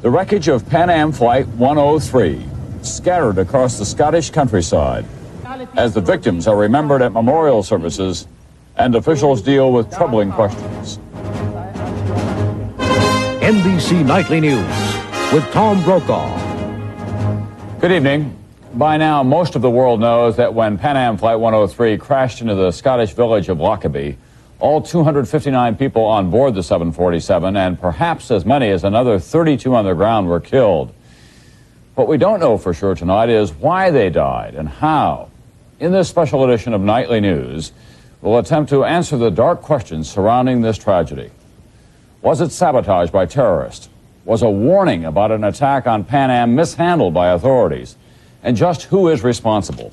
The wreckage of Pan Am Flight 103 scattered across the Scottish countryside as the victims are remembered at memorial services and officials deal with troubling questions. NBC Nightly News with Tom Brokaw. Good evening. By now, most of the world knows that when Pan Am Flight 103 crashed into the Scottish village of Lockerbie, all 259 people on board the 747 and perhaps as many as another 32 on the ground were killed. What we don't know for sure tonight is why they died and how. In this special edition of Nightly News, we'll attempt to answer the dark questions surrounding this tragedy. Was it sabotage by terrorists? Was a warning about an attack on Pan Am mishandled by authorities? And just who is responsible?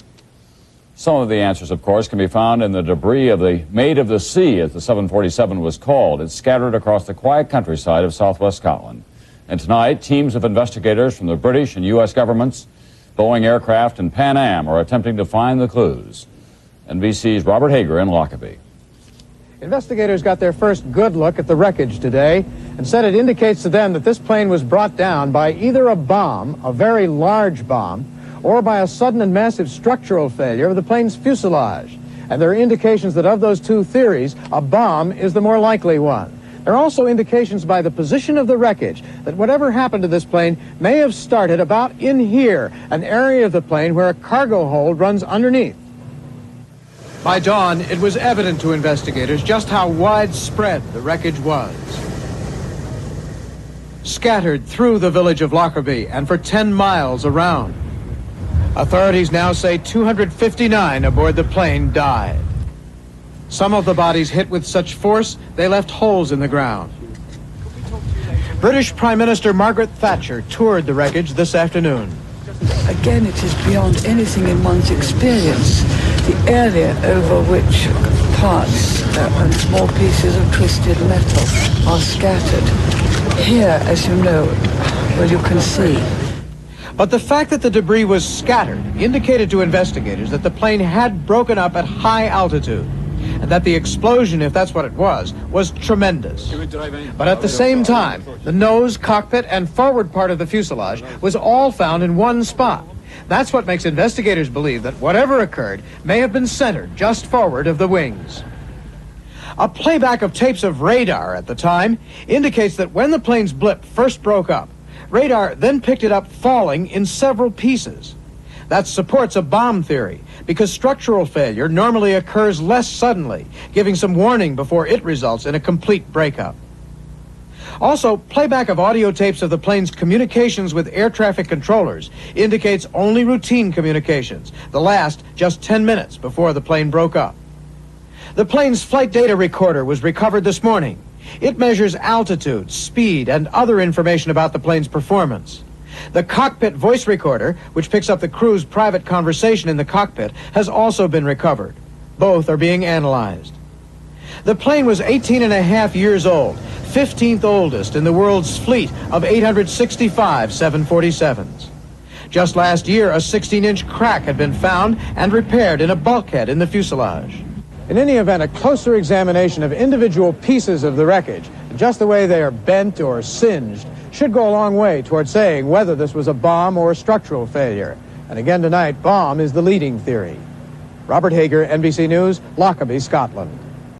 Some of the answers, of course, can be found in the debris of the Maid of the Sea, as the 747 was called. It's scattered across the quiet countryside of southwest Scotland. And tonight, teams of investigators from the British and U.S. governments, Boeing Aircraft, and Pan Am are attempting to find the clues. NBC's Robert Hager in Lockerbie. Investigators got their first good look at the wreckage today and said it indicates to them that this plane was brought down by either a bomb, a very large bomb, or by a sudden and massive structural failure of the plane's fuselage. And there are indications that of those two theories, a bomb is the more likely one. There are also indications by the position of the wreckage that whatever happened to this plane may have started about in here, an area of the plane where a cargo hold runs underneath. By dawn, it was evident to investigators just how widespread the wreckage was. Scattered through the village of Lockerbie and for 10 miles around. Authorities now say 259 aboard the plane died. Some of the bodies hit with such force they left holes in the ground. British Prime Minister Margaret Thatcher toured the wreckage this afternoon. Again, it is beyond anything in one's experience. The area over which parts and small pieces of twisted metal are scattered. Here, as you know, well, you can see. But the fact that the debris was scattered indicated to investigators that the plane had broken up at high altitude, and that the explosion, if that's what it was tremendous. But at the same time, the nose, cockpit, and forward part of the fuselage was all found in one spot. That's what makes investigators believe that whatever occurred may have been centered just forward of the wings. A playback of tapes of radar at the time indicates that when the plane's blip first broke up, radar then picked it up falling in several pieces. That supports a bomb theory, because structural failure normally occurs less suddenly, giving some warning before it results in a complete breakup. Also, playback of audio tapes of the plane's communications with air traffic controllers indicates only routine communications, the last just 10 minutes before the plane broke up. The plane's flight data recorder was recovered this morning. It measures altitude, speed, and other information about the plane's performance. The cockpit voice recorder, which picks up the crew's private conversation in the cockpit, has also been recovered. Both are being analyzed. The plane was 18 and a half years old, 15th oldest in the world's fleet of 865 747s. Just last year, a 16-inch crack had been found and repaired in a bulkhead in the fuselage. In any event, a closer examination of individual pieces of the wreckage, just the way they are bent or singed, should go a long way toward saying whether this was a bomb or a structural failure. And again tonight, bomb is the leading theory. Robert Hager, NBC News, Lockerbie, Scotland.